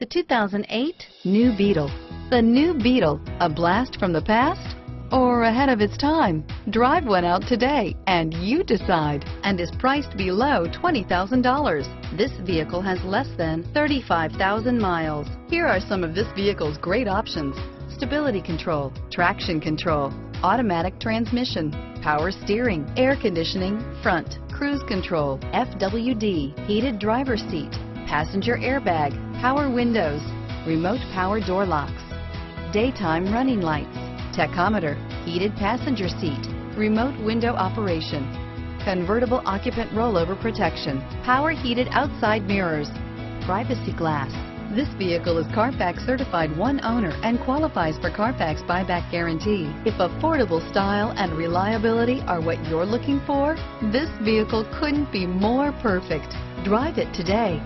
The 2008 new Beetle. The new Beetle, a blast from the past or ahead of its time? Drive one out today and you decide, and is priced below $20,000. This vehicle has less than 35,000 miles. Here are some of this vehicle's great options: stability control, traction control, automatic transmission, power steering, air conditioning, front, cruise control, FWD, heated driver's seat, passenger airbag, power windows, remote power door locks, daytime running lights, tachometer, heated passenger seat, remote window operation, convertible occupant rollover protection, power heated outside mirrors, privacy glass. This vehicle is Carfax certified one owner and qualifies for Carfax buyback guarantee. If affordable style and reliability are what you're looking for, this vehicle couldn't be more perfect. Drive it today.